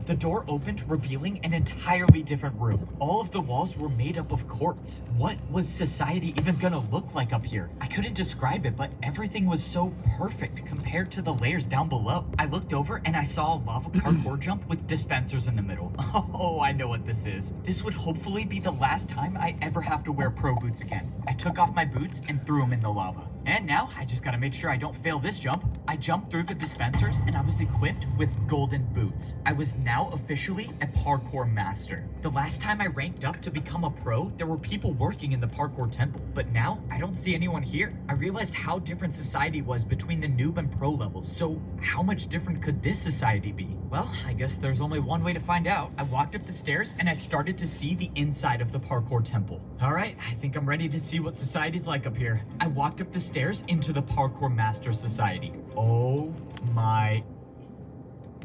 The door opened, revealing an entirely different room. All of the walls were made up of quartz. What was society even gonna look like up here? I couldn't describe it, but everything was so perfect compared to the layers down below. I looked over and I saw a lava parkour jump with dispensers in the middle. Oh, I know what this is. This would hopefully be the last time I ever have to wear pro boots again. I took off my boots and threw them in the lava. And now I just gotta make sure I don't fail this jump. I jumped through the dispensers and I was equipped with golden boots. I was now officially a parkour master. The last time I ranked up to become a pro, there were people working in the parkour temple, but now I don't see anyone here. I realized how different society was between the noob and pro levels, so how much different could this society be? Well, I guess there's only one way to find out. I walked up the stairs and I started to see the inside of the parkour temple. All right, I think I'm ready to see what society's like up here. I walked up the stairs into the Parkour Master Society. Oh my...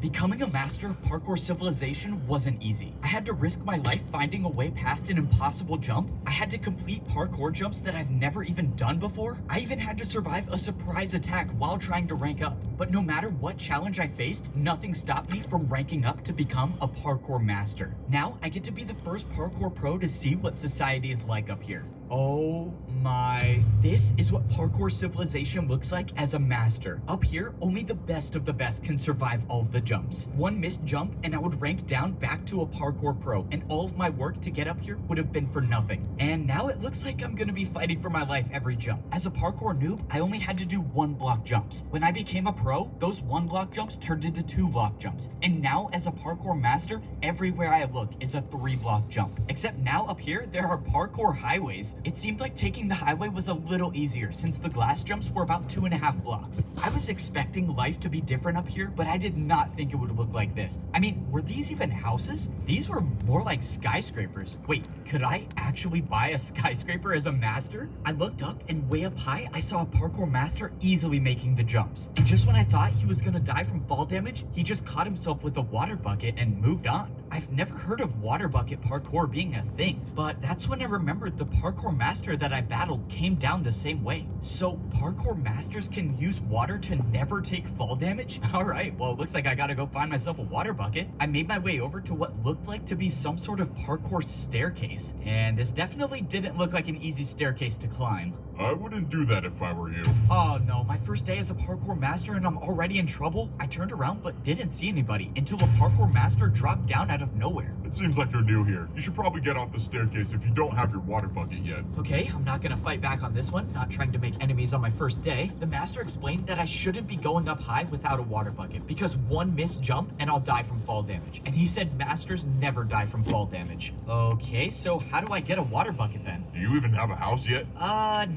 Becoming a master of parkour civilization wasn't easy. I had to risk my life finding a way past an impossible jump. I had to complete parkour jumps that I've never even done before. I even had to survive a surprise attack while trying to rank up. But no matter what challenge I faced, nothing stopped me from ranking up to become a parkour master. Now I get to be the first parkour pro to see what society is like up here. Oh my... This is what parkour civilization looks like as a master. Up here, only the best of the best can survive all of the jumps. One missed jump and I would rank down back to a parkour pro, and all of my work to get up here would have been for nothing. And now it looks like I'm gonna be fighting for my life every jump. As a parkour noob, I only had to do 1-block jumps. When I became a pro, those 1-block jumps turned into 2-block jumps. And now as a parkour master, everywhere I look is a 3-block jump. Except now up here, there are parkour highways. It seemed like taking the highway was a little easier since the glass jumps were about 2.5 blocks. I was expecting life to be different up here, but I did not think it would look like this. I mean, were these even houses? These were more like skyscrapers. Wait, could I actually buy a skyscraper as a master? I looked up and way up high, I saw a parkour master easily making the jumps. And just when I thought he was gonna die from fall damage, he just caught himself with a water bucket and moved on. I've never heard of water bucket parkour being a thing, but that's when I remembered the parkour master that I battled came down the same way. So parkour masters can use water to never take fall damage? Alright, well it looks like I gotta go find myself a water bucket. I made my way over to what looked like to be some sort of parkour staircase, and this definitely didn't look like an easy staircase to climb. I wouldn't do that if I were you. Oh no, my first day as a parkour master and I'm already in trouble? I turned around but didn't see anybody until a parkour master dropped down out of nowhere. It seems like you're new here. You should probably get off the staircase if you don't have your water bucket yet. Okay, I'm not gonna fight back on this one, not trying to make enemies on my first day. The master explained that I shouldn't be going up high without a water bucket because one missed jump and I'll die from fall damage. And he said masters never die from fall damage. Okay, so how do I get a water bucket then? Do you even have a house yet?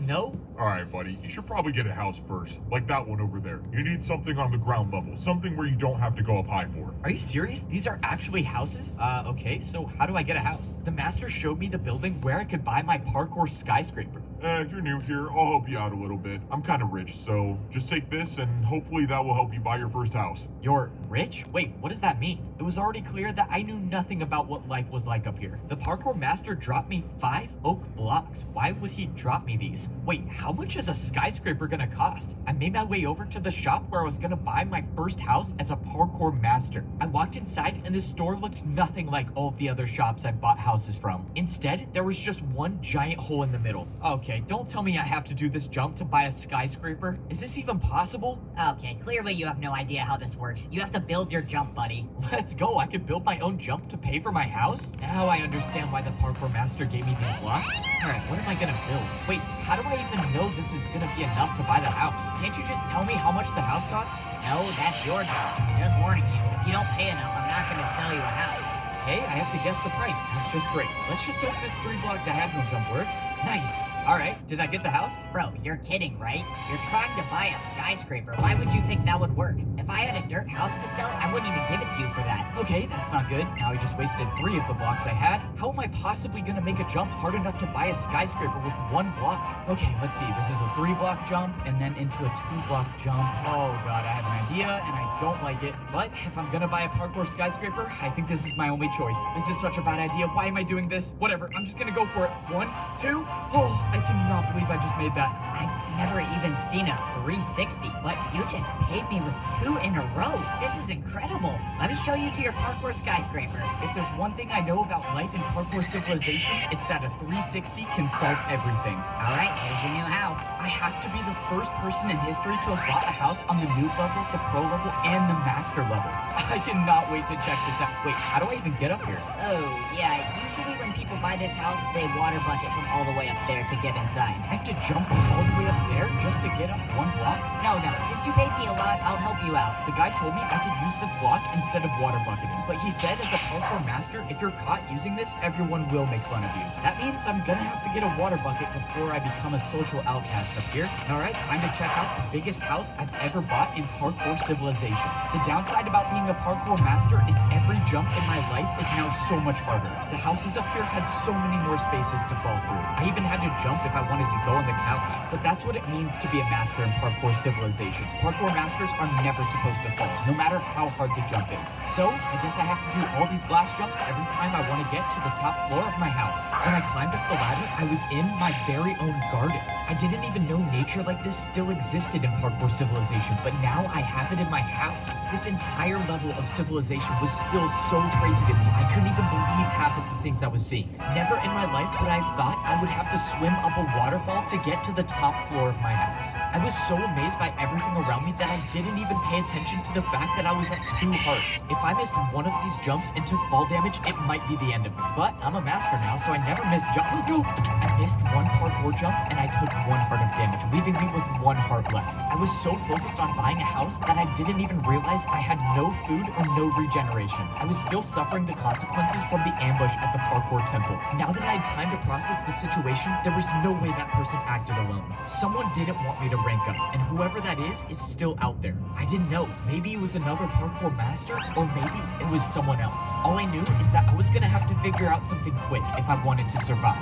No. Alright, buddy. You should probably get a house first. Like that one over there. You need something on the ground level. Something where you don't have to go up high for. Are you serious? These are actually houses? Okay, so how do I get a house? The master showed me the building where I could buy my parkour skyscraper. You're new here. I'll help you out a little bit. I'm kind of rich, so just take this and hopefully that will help you buy your first house. You're rich? Wait, what does that mean? It was already clear that I knew nothing about what life was like up here. The parkour master dropped me 5 oak blocks. Why would he drop me these? Wait, how much is a skyscraper gonna cost? I made my way over to the shop where I was gonna buy my first house as a parkour master. I walked inside and this store looked nothing like all of the other shops I've bought houses from. Instead, there was just one giant hole in the middle. Okay, don't tell me I have to do this jump to buy a skyscraper. Is this even possible? Okay, clearly you have no idea how this works. You have to build your jump, buddy. Let's go. I could build my own jump to pay for my house? Now I understand why the parkour master gave me these blocks. Alright, what am I gonna build? Wait, how do I even know this is gonna be enough to buy the house? Can't you just tell me how much the house costs? No, that's your job. Just warning you, if you don't pay enough, I'm not gonna sell you a house. Okay, I have to guess the price. That's just great. Let's just hope this 3-block diagonal jump works. Nice. Alright, did I get the house? Bro, you're kidding, right? You're trying to buy a skyscraper. Why would you think that would work? If I had a dirt house to sell, I wouldn't even give it to you for that. Okay, that's not good. Now I just wasted 3 of the blocks I had. How am I possibly gonna make a jump hard enough to buy a skyscraper with 1 block? Okay, let's see. This is a 3-block jump and then into a 2-block jump. Oh god, I have an idea and I don't like it. But if I'm gonna buy a parkour skyscraper, I think this is my only choice. This is such a bad idea. Why am I doing this? Whatever, I'm just gonna go for it. 1, 2. Oh, I cannot believe I just made that. I've never even seen a 360, but you just paid me with 2 in a row. This is incredible. Let me show you to your parkour skyscraper. If there's one thing I know about life in parkour civilization, it's that a 360 can solve everything. All right, here's your new house. I have to be the first person in history to have bought a house on the noob level, the pro level, and the master level. I cannot wait to check this out. Wait, how do I even get up here? Oh, yeah, usually when people buy this house, they water bucket from all the way up there to get inside. I have to jump all the way up there just to get up 1 block? No, since you paid me a lot, I'll help you out. The guy told me I could use this block instead of water bucketing, but he said as a parkour master, if you're caught using this, everyone will make fun of you. That means I'm gonna have to get a water bucket before I become a social outcast up here. Alright, time to check out the biggest house I've ever bought in parkour civilization. The downside about being a parkour master is every jump in my life is now so much harder. The houses up here had so many more spaces to fall through. I even had to jump if I wanted to go on the couch. But that's what it means to be a master in parkour civilization. Parkour masters are never supposed to fall, no matter how hard the jump is. So, I guess I have to do all these glass jumps every time I want to get to the top floor of my house. When I climbed up the ladder, I was in my very own garden. I didn't even know nature like this still existed in parkour civilization, but now I have it in my house. This entire level of civilization was still so crazy to me. I couldn't even believe half of the things I was seeing. Never in my life would I have thought I would have to swim up a waterfall to get to the top floor of my house. I was so amazed by everything around me that I didn't even pay attention to the fact that I was at 2 hearts. If I missed one of these jumps and took fall damage, it might be the end of me. But I'm a master now, so I never miss jump. No! I missed 1 parkour jump and I took 1 heart of damage, leaving me with 1 heart left. I was so focused on buying a house that I didn't even realize I had no food or no regeneration. I was still suffering the consequences from the ambush at the parkour temple. Now that I had time to process the situation, there was no way that person acted alone. Someone didn't want me to rank up, and whoever that is still out there. I didn't know. Maybe it was another parkour master, or maybe it was someone else. All I knew is that I was gonna have to figure out something quick if I wanted to survive.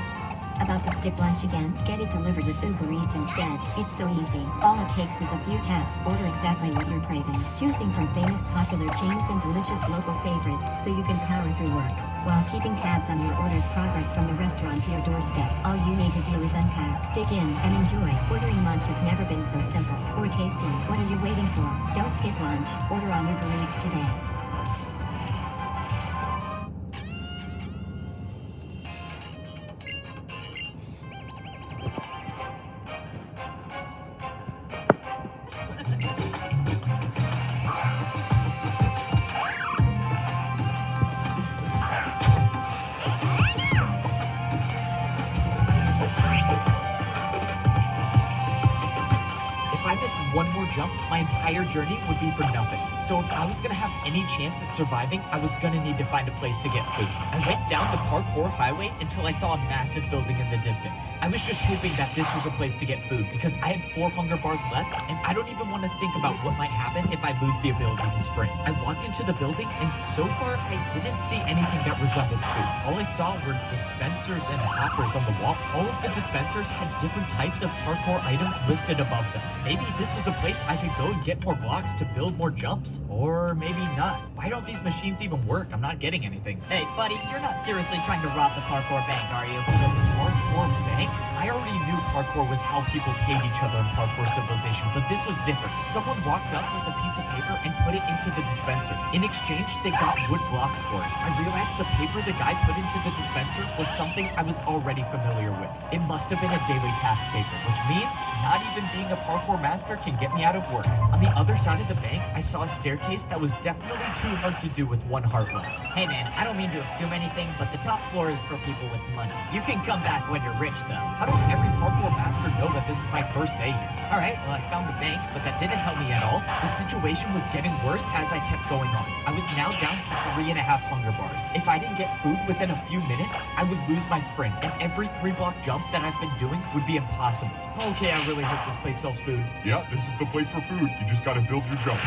About to skip lunch again? Get it delivered with Uber Eats instead. It's so easy. All it takes is a few taps. Order exactly what you're craving. Choosing from famous popular chains and delicious local favorites so you can power through work while keeping tabs on your order's progress from the restaurant to your doorstep. All you need to do is unpack, dig in, and enjoy. Ordering lunch has never been so simple or tasty. What are you waiting for? Don't skip lunch. Order on Uber Eats today. One more jump, my entire journey would be for nothing. So if I was gonna have any chance at surviving, I was gonna need to find a place to get food. I went down the Parkour highway until I saw a massive building in the distance. I was just hoping that this was a place to get food because I had 4 hunger bars left and I don't even want to think about what might happen if I lose the ability to sprint. I walked into the building and so far I didn't see anything that resembled food. All I saw were dispensers and hoppers on the wall. All of the dispensers had different types of parkour items listed above them. Maybe this was a place I could go and get more blocks to build more jumps. Or maybe not. Why don't these machines even work? I'm not getting anything. Hey, buddy, you're not seriously trying to rob the parkour bank, are you? The parkour bank? I already knew parkour was how people paid each other in parkour civilization, but this was different. Someone walked up with a piece of paper and put it into the dispenser. In exchange, they got wood blocks for it. I realized the paper the guy put into the dispenser was something I was already familiar with. It must have been a daily task paper, which means not even being a parkour master can get me out of work. On the other side of the bank, I saw a staircase that was definitely too hard to do with 1 heart left. Hey man, I don't mean to assume anything, but the top floor is for people with money. You can come back when you're rich, though. How does every parkour master know that this is my first day here? Alright, well I found the bank, but that didn't help me at all. The situation was getting worse as I kept going on. I was now down to 3.5 hunger bars. If I didn't get food within a few minutes, I would lose my sprint, and every 3-block jump that I've been doing would be impossible. Okay, I really hope this place sells food. Yeah, this is the place for food. You just gotta build your jump.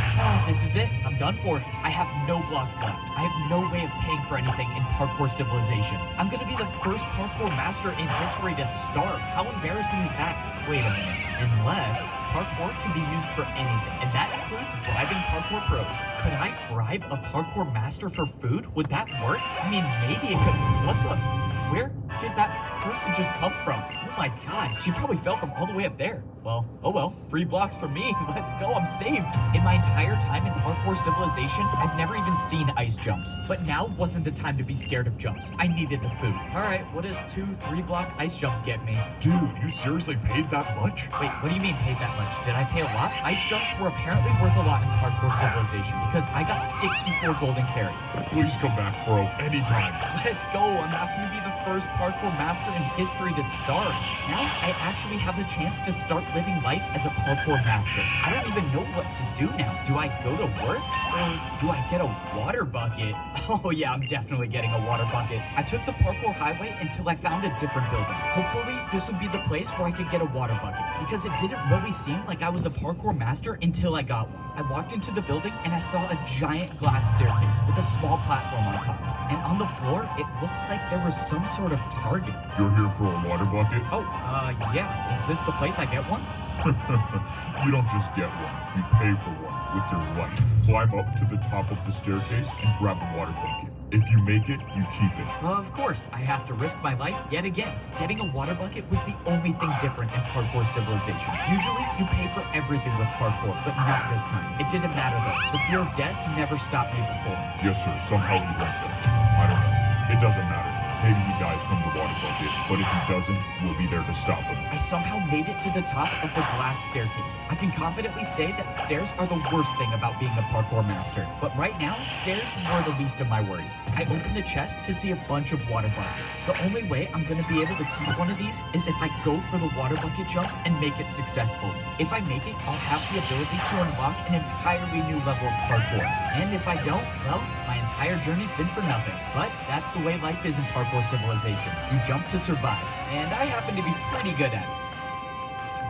This is it. I'm done for. I have no blocks left. I have no way of paying for anything in parkour civilization. I'm gonna be the first parkour master in history to starve. How embarrassing is that? Wait a minute. Unless parkour can be used for anything, and that includes bribing parkour pros. Could I bribe a parkour master for food? Would that work? I mean, maybe it could. What the? Where did that person just come from? Oh my god, she probably fell from all the way up there. Well, oh well, 3 blocks from me. Let's go, I'm saved. In my entire time in Parkour Civilization, I've never even seen ice jumps. But now wasn't the time to be scared of jumps. I needed the food. Alright, what does 2 3-block ice jumps get me? Dude, you seriously paid that much? Wait, what do you mean paid that much? Did I pay a lot? Ice jumps were apparently worth a lot in Parkour Civilization because I got 64 golden carries. Please come back, bro. Anytime. Let's go, I'm not gonna be the first parkour master in history to start. Now I actually have the chance to start living life as a parkour master. I don't even know what to do now. Do I go to work? Or do I get a water bucket? Oh yeah, I'm definitely getting a water bucket. I took the parkour highway until I found a different building. Hopefully, this would be the place where I could get a water bucket, because it didn't really seem like I was a parkour master until I got one. I walked into the building and I saw a giant glass staircase with a small platform on top. And on the floor, it looked like there was some sort of target. You're here for a water bucket? Oh, yeah. Is this the place I get one? You don't just get one. You pay for one with your life. Climb up to the top of the staircase and grab the water bucket. If you make it, you keep it. Of course, I have to risk my life yet again. Getting a water bucket was the only thing different in Parkour Civilization. Usually, you pay for everything with parkour, but not this time. It didn't matter though. The fear of death never stopped me before. Yes, sir. Somehow he went there. I don't know. It doesn't matter. Maybe he dies from the water bucket, but if he doesn't, we'll be there to stop him. I somehow made it to the top of the glass staircase. I can confidently say that stairs are the worst thing about being a parkour master. But right now, stairs were the least of my worries. I opened the chest to see a bunch of water buckets. The only way I'm going to be able to keep one of these is if I go for the water bucket jump and make it successfully. If I make it, I'll have the ability to unlock an entirely new level of parkour. And if I don't, well, my entire journey's been for nothing. But that's the way life is in Parkour Civilization. You jump to survive. And I happen to be pretty good at it.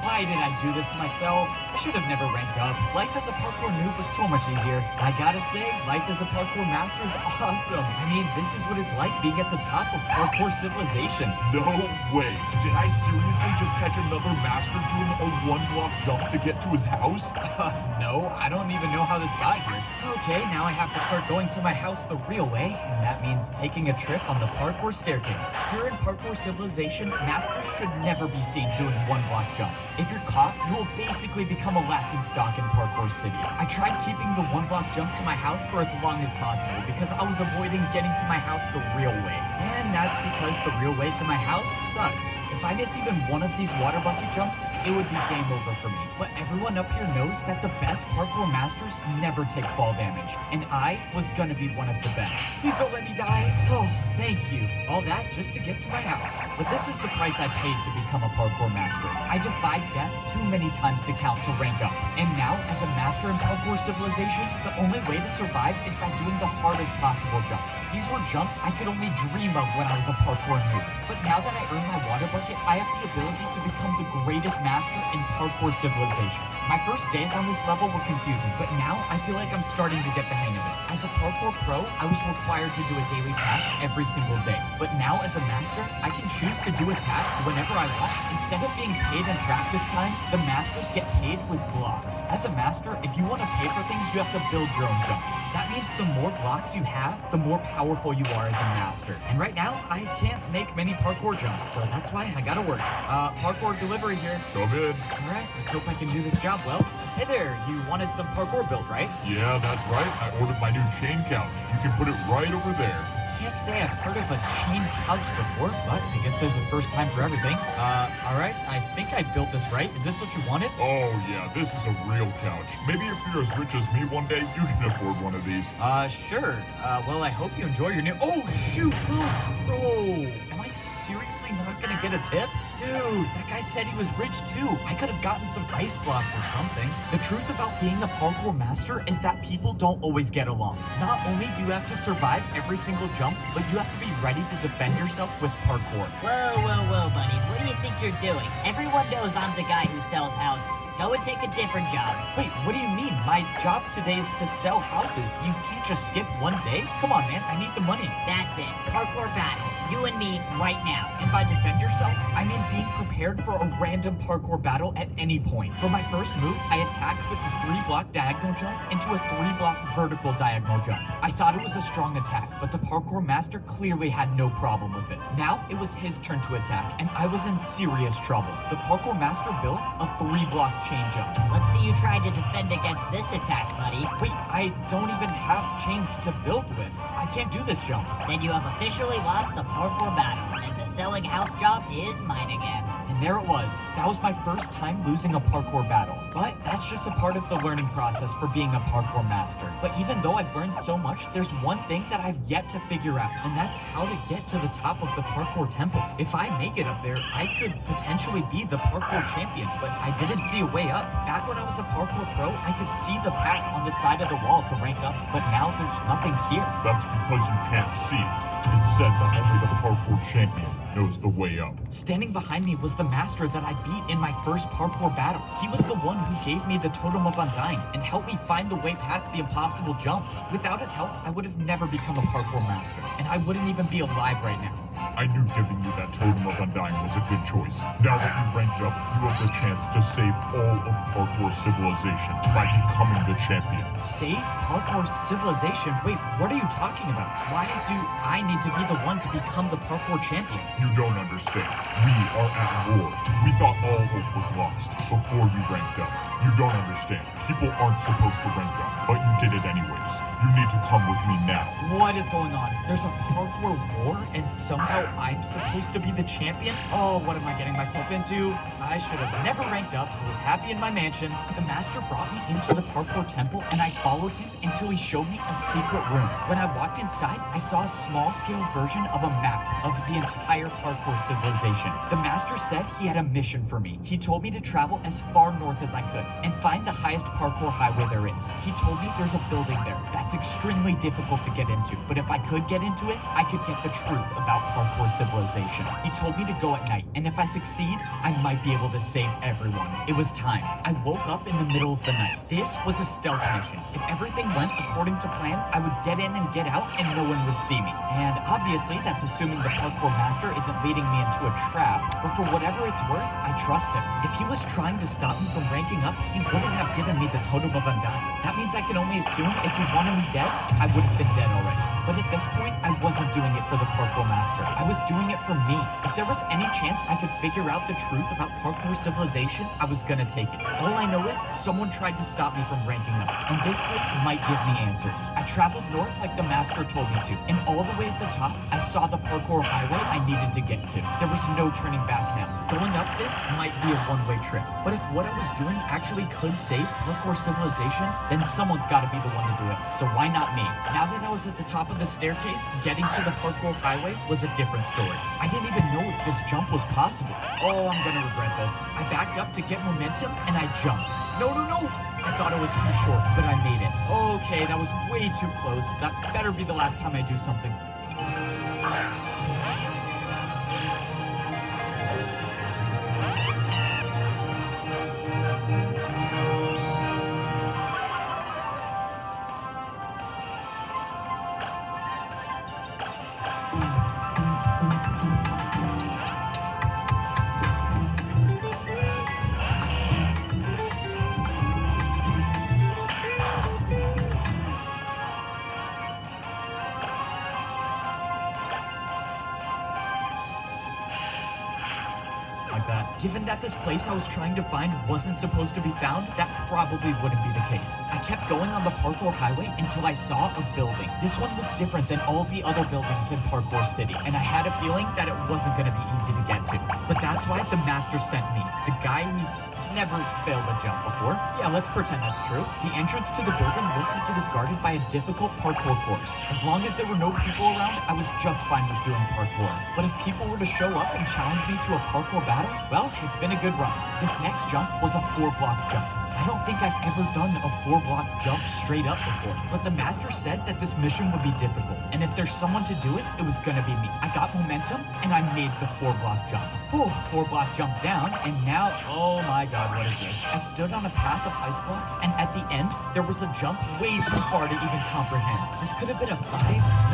Why did I do this to myself? I should have never ranked up. Life as a parkour noob was so much easier. I gotta say, life as a parkour master is awesome. I mean, this is what it's like being at the top of Parkour Civilization. No way. Did I seriously just catch another master doing a 1-block jump to get to his house? No, I don't even know how this got here. Okay, now I have to start going to my house the real way, and that means taking a trip on the parkour staircase. Here in Parkour Civilization, masters should never be seen doing 1-block jumps. If you're caught, you will basically become a laughingstock in Parkour City. I tried keeping the 1-block jump to my house for as long as possible because I was avoiding getting to my house the real way. And that's because the real way to my house sucks. If I miss even one of these water bucket jumps, it would be game over for me. But everyone up here knows that the best parkour masters never take fall damage. And I was gonna be one of the best. Please don't let me die. Oh, thank you. All that just to get to my house. But this is the price I paid to become a parkour master. I defied death too many times to count to rank up. And now, as a master in Parkour Civilization, the only way to survive is by doing the hardest possible jumps. These were jumps I could only dream of when I was a parkour noob. But now that I earned my water bucket, I have the ability to become the greatest master in Parkour Civilization. My first days on this level were confusing, but now I feel like I'm starting to get the hang of it. As a parkour pro, I was required to do a daily task every single day. But now as a master, I can choose to do a task whenever I want. Instead of being paid in practice time, the masters get paid with blocks. As a master, if you want to pay for things, you have to build your own jumps. That means the more blocks you have, the more powerful you are as a master. And right now, I can't make many parkour jumps, so that's why I gotta work. Parkour delivery here. Come in. Alright, let's hope I can do this job well. Hey there, you wanted some parkour built, right? Yeah, that's right. I ordered my new chain couch. You can put it right over there. Can't say I've heard of a chain couch before, but I guess there's a first time for everything. Alright, I think I built this right. Is this what you wanted? Oh, yeah, this is a real couch. Maybe if you're as rich as me one day, you can afford one of these. Sure. Well, I hope you enjoy your new— Oh, shoot! Bro! Am I seriously not gonna get a tip? Dude, that guy said he was rich too. I could have gotten some ice blocks or something. The truth about being a parkour master is that people don't always get along. Not only do you have to survive every single jump, but you have to be ready to defend yourself with parkour. Whoa, buddy. What do you think you're doing? Everyone knows I'm the guy who sells houses. Go and take a different job. Wait, what do you mean? My job today is to sell houses. You can't just skip one day? Come on, man. I need the money. That's it. Parkour battle. You and me right now. And by defend yourself, I mean being prepared for a random parkour battle at any point. For my first move, I attacked with a 3-block diagonal jump into a 3-block vertical diagonal jump. I thought it was a strong attack, but the parkour master clearly had no problem with it. Now it was his turn to attack, and I was in serious trouble. The parkour master built a 3-block chain jump. Let's see you try to defend against this attack, buddy. Wait, I don't even have chains to build with. I can't do this jump. Then you have officially lost the parkour battle, and the selling house job is mine again. And there it was. That was my first time losing a parkour battle. But that's just a part of the learning process for being a parkour master. But even though I've learned so much, there's one thing that I've yet to figure out, and that's how to get to the top of the parkour temple. If I make it up there, I could potentially be the parkour champion, but I didn't see a way up. Back when I was a parkour pro, I could see the path on the side of the wall to rank up, but now there's nothing here. That's because you can't see it. It's said that only the parkour champion knows the way up. Standing behind me was the master that I beat in my first parkour battle. He was the one who gave me the Totem of Undying and helped me find the way past the impossible jump. Without his help, I would have never become a parkour master, and I wouldn't even be alive right now. I knew giving you that Totem of Undying was a good choice. Now that you ranked up, you have the chance to save all of parkour civilization by becoming the champion. Save parkour civilization? Wait, what are you talking about? Why do I need to be the one to become the parkour champion? You don't understand. We are at war. We thought all hope was lost before you ranked up. You don't understand. People aren't supposed to rank up, but you did it anyways. You need to come with me now. What is going on? There's a parkour war and somehow I'm supposed to be the champion? Oh, what am I getting myself into? I should have never ranked up. I was happy in my mansion. The master brought me into the parkour temple and I followed him until he showed me a secret room. When I walked inside, I saw a small-scale version of a map of the entire parkour civilization. The master said he had a mission for me. He told me to travel as far north as I could and find the highest parkour highway there is. He told me there's a building there that's extremely difficult to get into, but if I could get into it, I could get the truth about parkour civilization. He told me to go at night, and if I succeed, I might be able to save everyone. It was time. I woke up in the middle of the night. This was a stealth mission. If everything went according to plan, I would get in and get out, and no one would see me. And obviously, that's assuming the parkour master isn't leading me into a trap, but for whatever it's worth, I trust him. If he was trying to stop me from ranking up, he wouldn't have given me the Totem of Undying. That means I can only assume if he wanted me dead, I would have been dead already. But at this point, I wasn't doing it for the parkour master. I was doing it for me. If there was any chance I could figure out the truth about parkour civilization, I was gonna take it. All I know is someone tried to stop me from ranking up, and this place might give me answers. I traveled north like the master told me to, and all the way at the top, I saw the parkour highway I needed to get to. There was no turning back now. Going up this might be a one-way trip, but if what I was doing actually could save parkour civilization, then someone's gotta be the one to do it. So why not me? Now that I was at the top of the staircase, getting to the parkour highway was a different story. I didn't even know if this jump was possible. Oh, I'm gonna regret this. I backed up to get momentum and I jumped. No! I thought it was too short, but I made it. Okay, that was way too close. That better be the last time I do something. Given that this place I was trying to find wasn't supposed to be found, that probably wouldn't be the case. I kept going on the parkour highway until I saw a building. This one looked different than all the other buildings in Parkour City, and I had a feeling that it wasn't going to be easy to get to. But that's why the master sent me, the guy who's never failed a jump before. Yeah, let's pretend that's true. The entrance to the building looked like it was guarded by a difficult parkour course. As long as there were no people around, I was just fine with doing parkour. But if people were to show up and challenge me to a parkour battle, well, it's been a good run. This next jump was a 4-block jump. I don't think I've ever done a 4-block jump straight up before, but the master said that this mission would be difficult, and if there's someone to do it, it was gonna be me. I got momentum, and I made the 4-block jump. Whew, 4-block jump down, and now, oh my god, what is this? I stood on a path of ice blocks, and at the end, there was a jump way too far to even comprehend. This could have been a 5,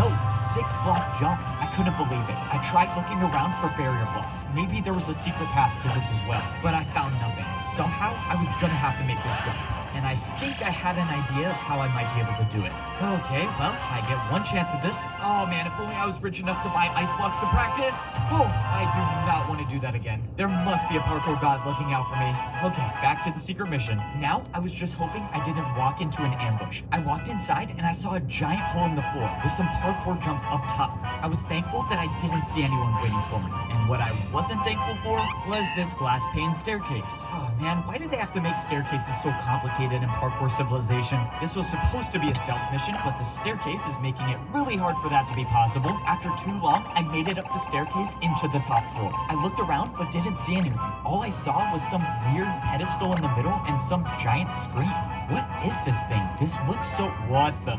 no, 6-block jump. I couldn't believe it. I tried looking around for barrier blocks. Maybe there was a secret path to this as well, but I found nothing. Somehow, I was gonna have to make this jump. And I think I had an idea of how I might be able to do it. Okay, well, I get one chance at this. Oh man, if only I was rich enough to buy ice blocks to practice. Oh, I do not want to do that again. There must be a parkour god looking out for me. Okay, back to the secret mission. Now, I was just hoping I didn't walk into an ambush. I walked inside and I saw a giant hole in the floor with some parkour jumps up top. I was thankful that I didn't see anyone waiting for me. And what I wasn't thankful for was this glass pane staircase. Oh man, why do they have to make staircases so complicated in Parkour Civilization? This was supposed to be a stealth mission, but the staircase is making it really hard for that to be possible. After too long, I made it up the staircase into the top floor. I looked around but didn't see anyone. All I saw was some weird pedestal in the middle and some giant screen. What is this thing? This looks so... What the...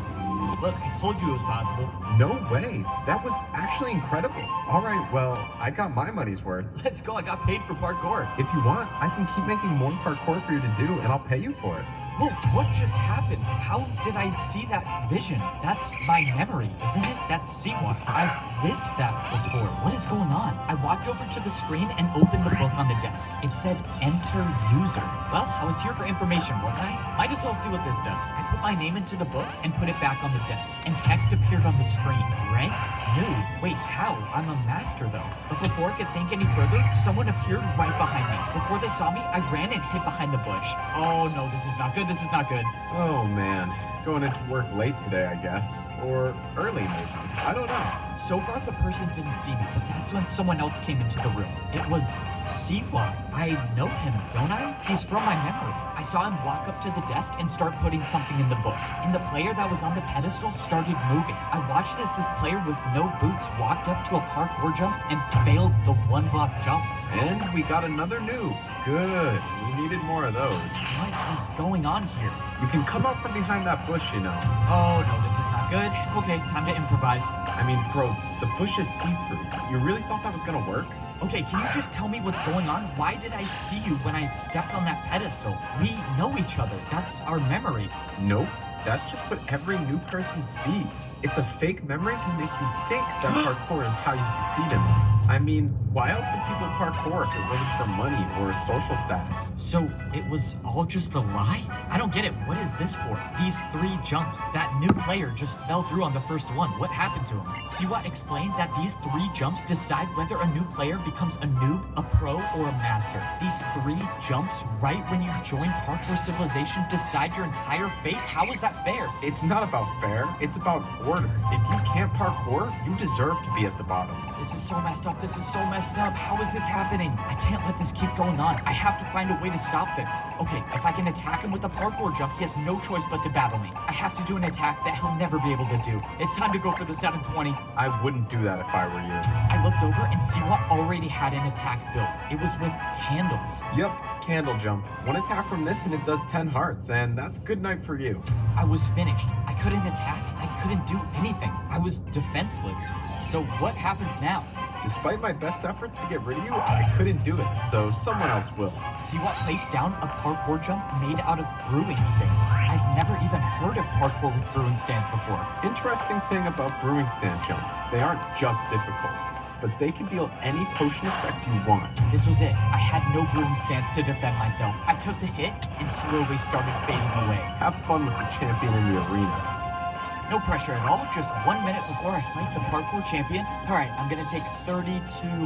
Look, I told you it was possible. No way. That was actually incredible. All right, well, I got my money's worth. Let's go, I got paid for parkour. If you want, I can keep making more parkour for you to do, and I'll pay you for it. Whoa, what just happened? How did I see that vision? That's my memory, isn't it? That's seawater. I've lived that before. What is going on? I walked over to the screen and opened the book on the desk. It said, enter user. Well, I was here for information, wasn't I? Might as well see what this does. I put my name into the book and put it back on the desk. And text appeared on the screen. Rank? New. Wait, how? I'm a master, though. But before I could think any further, someone appeared right behind me. Before they saw me, I ran and hid behind the bush. Oh no, this is not good. This is not good. Oh, man. Going into work late today, I guess. Or early, maybe. I don't know. So far, the person didn't see me, but that's when someone else came into the room. It was Siwa. I know him, don't I? He's from my memory. I saw him walk up to the desk and start putting something in the book. And the player that was on the pedestal started moving. I watched as this player with no boots walked up to a parkour jump and failed the one-block jump. And we got another noob. Good. We needed more of those. What is going on here? You can come out from behind that bush, you know. Oh, no, this is not good. Okay, time to improvise. I mean, bro, the bush is see-through. You really thought that was gonna work? Okay, can you just tell me what's going on? Why did I see you when I stepped on that pedestal? We know each other. That's our memory. Nope. That's just what every new person sees. It's a fake memory to make you think that parkour is how you succeed in life. I mean, why else would people parkour if it wasn't for money or social status? So it was all just a lie? I don't get it. What is this for? These 3 jumps. That new player just fell through on the first one. What happened to him? Siwa explained that these 3 jumps decide whether a new player becomes a noob, a pro, or a master. These 3 jumps right when you join Parkour Civilization decide your entire fate? How is that fair? It's not about fair. It's about order. If you can't parkour, you deserve to be at the bottom. This is so messed up. This is so messed up. How is this happening? I can't let this keep going on. I have to find a way to stop this. Okay, if I can attack him with a parkour jump, he has no choice but to battle me. I have to do an attack that he'll never be able to do. It's time to go for the 720. I wouldn't do that if I were you. I looked over and Siwa already had an attack built. It was with candles. Yep, candle jump. One attack from this and it does 10 hearts, and that's good night for you. I was finished. I couldn't attack. I couldn't do anything. I was defenseless. So what happens now? Despite my best efforts to get rid of you, I couldn't do it, so someone else will. Siwa placed down a parkour jump made out of brewing stands. I've never even heard of parkour with brewing stands before. Interesting thing about brewing stand jumps, they aren't just difficult, but they can deal any potion effect you want. This was it. I had no brewing stance to defend myself. I took the hit and slowly started fading away. Have fun with the champion in the arena. No pressure at all, just 1 minute before I fight the parkour champion. Alright, I'm gonna take 32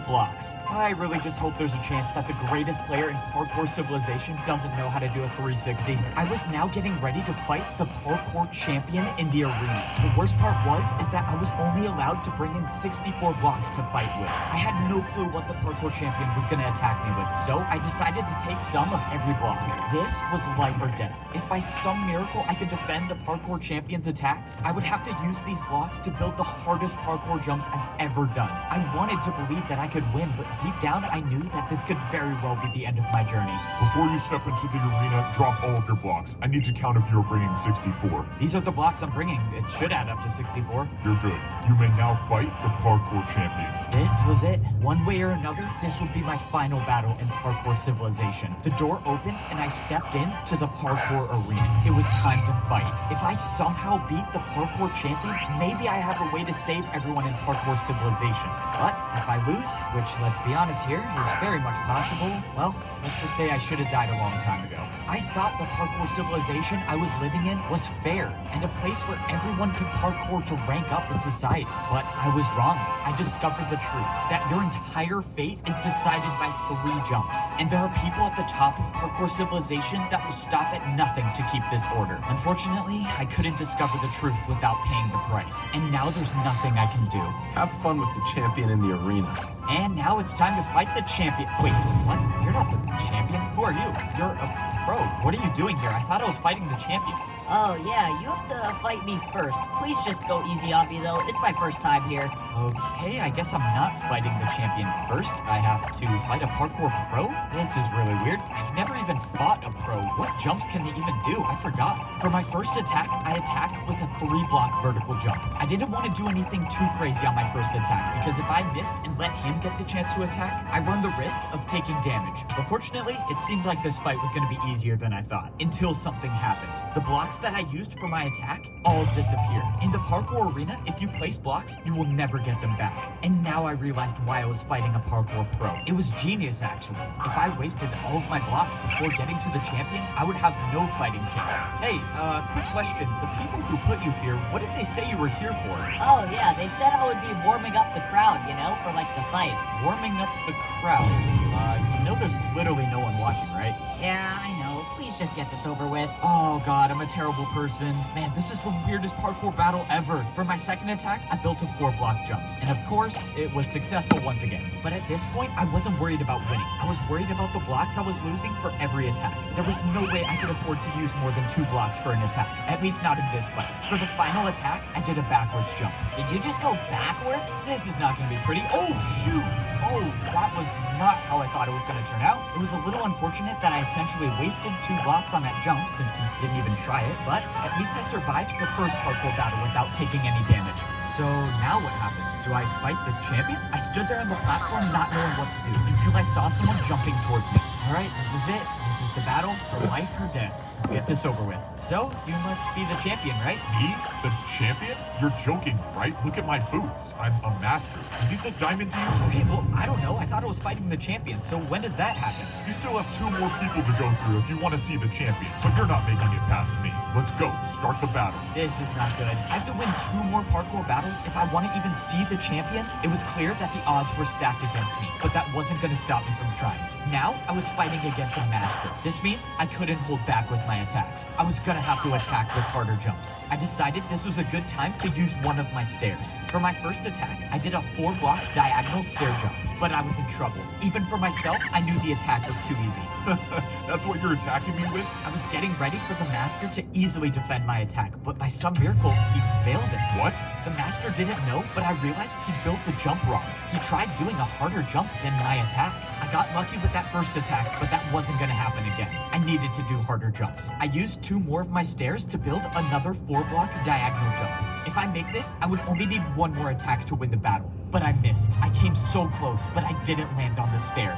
blocks. I really just hope there's a chance that the greatest player in Parkour Civilization doesn't know how to do a 360. I was now getting ready to fight the parkour champion in the arena. The worst part is that I was only allowed to bring in 64 blocks to fight with. I had no clue what the parkour champion was gonna attack me with, so I decided to take some of every block. This was life or death. If by some miracle I could defend the parkour champion's attacks, I would have to use these blocks to build the hardest parkour jumps I've ever done. I wanted to believe that I could win, but deep down, I knew that this could very well be the end of my journey. Before you step into the arena, drop all of your blocks. I need to count if you're bringing 64. These are the blocks I'm bringing. It should add up to 64. You're good. You may now fight the Parkour champion. This was it. One way or another, this would be my final battle in Parkour Civilization. The door opened and I stepped into the Parkour arena. It was time to fight. If I somehow beat the Parkour champion, maybe I have a way to save everyone in Parkour Civilization. But if I lose, which let's be honest here, is very much possible, well, let's just say I should have died a long time ago. I thought the Parkour Civilization I was living in was fair and a place where everyone could parkour to rank up in society. But I was wrong. I discovered the truth, that your entire fate is decided by 3 jumps. And there are people at the top of Parkour Civilization that will stop at nothing to keep this order. Unfortunately, I couldn't discover the truth without paying the price. And now there's nothing I can do. Have fun with the champion in the arena. And now it's time to fight the champion. Wait, what? You're not the champion? Who are you? You're a pro. What are you doing here? I thought I was fighting the champion. Oh, yeah, you have to fight me first. Please just go easy on me, though. It's my first time here. Okay, I guess I'm not fighting the champion first. I have to fight a parkour pro? This is really weird. I've never even fought a pro. What jumps can they even do? I forgot. For my first attack, I attacked with a 3-block vertical jump. I didn't want to do anything too crazy on my first attack, because if I missed and let him get the chance to attack, I run the risk of taking damage. But fortunately, it seemed like this fight was going to be easier than I thought, until something happened. The blocks that I used for my attack all disappeared. In the parkour arena, if you place blocks, you will never get them back. And now I realized why I was fighting a parkour pro. It was genius, actually. If I wasted all of my blocks before getting to the champion, I would have no fighting chance. Hey, quick question. The people who put you here, what did they say you were here for? Oh, yeah, they said I would be warming up the crowd, you know, for, like, the fight. Warming up the crowd. You know there's literally no one watching, right? Yeah, I know. Please just get this over with. Oh god, I'm a terrible person. Man, this is the weirdest parkour battle ever. For my second attack, I built a 4-block jump. And of course, it was successful once again. But at this point, I wasn't worried about winning. I was worried about the blocks I was losing for every attack. There was no way I could afford to use more than 2 blocks for an attack. At least not in this fight. For the final attack, I did a backwards jump. Did you just go backwards? This is not gonna be pretty. Oh shoot! Oh, that was not how I thought it was gonna turn out. It was a little unfortunate that I essentially wasted 2 blocks on that jump since he didn't even try it, but at least I survived the first parkour battle without taking any damage. So now what happens? Do I fight the champion? I stood there on the platform not knowing what to do until I saw someone jumping towards me. Alright, this is it. This is the battle for life or death. Let's get this over with. So, you must be the champion, right? Me? The champion? You're joking, right? Look at my boots. I'm a master. Is these a diamond to you? Okay, well, I don't know. I thought I was fighting the champion, so when does that happen? You still have 2 more people to go through if you want to see the champion, but you're not making it past me. Let's go. Start the battle. This is not good. I have to win 2 more parkour battles if I want to even see the champion. It was clear that the odds were stacked against me, but that wasn't going to stop me from trying. Now, I was fighting against a master. This means I couldn't hold back with my attacks. I was gonna have to attack with harder jumps. I decided this was a good time to use one of my stairs. For my first attack, I did a 4-block diagonal stair jump, but I was in trouble. Even for myself, I knew the attack was too easy. That's what you're attacking me with? I was getting ready for the master to easily defend my attack, but by some miracle, he failed it. What? The master didn't know, but I realized he built the jump wrong. He tried doing a harder jump than my attack. I got lucky with that first attack, but that wasn't going to happen again. I needed to do harder jumps. I used 2 more of my stairs to build another 4-block diagonal jump. If I make this, I would only need 1 more attack to win the battle. But I missed. I came so close, but I didn't land on the stair.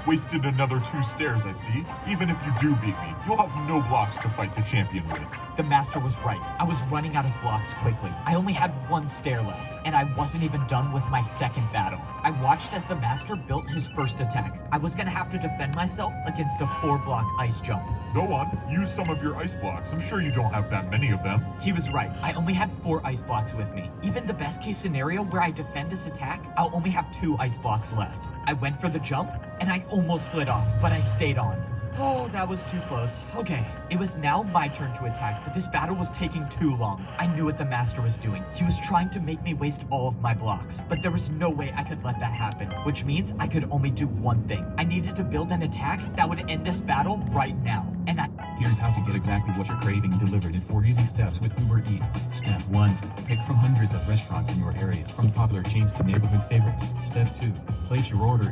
Wasted another 2 stairs, I see. Even if you do beat me, you'll have no blocks to fight the champion with. The master was right. I was running out of blocks quickly. I only had 1 stair left, and I wasn't even done with my second battle. I watched as the master built his first attack. I was gonna have to defend myself against a 4-block ice jump. Go on, use some of your ice blocks. I'm sure you don't have that many of them. He was right. I only had 4 ice blocks with me. Even the best case scenario where I defend this attack, I'll only have 2 ice blocks left. I went for the jump, and I almost slid off, but I stayed on. Oh, that was too close. Okay, it was now my turn to attack, but this battle was taking too long. I knew what the master was doing. He was trying to make me waste all of my blocks, but there was no way I could let that happen, which means I could only do one thing. I needed to build an attack that would end this battle right now, and Here's how to get exactly what you're craving delivered in 4 easy steps with Uber Eats. Step 1. Pick from hundreds of restaurants in your area, from popular chains to neighborhood favorites. Step 2. Place your order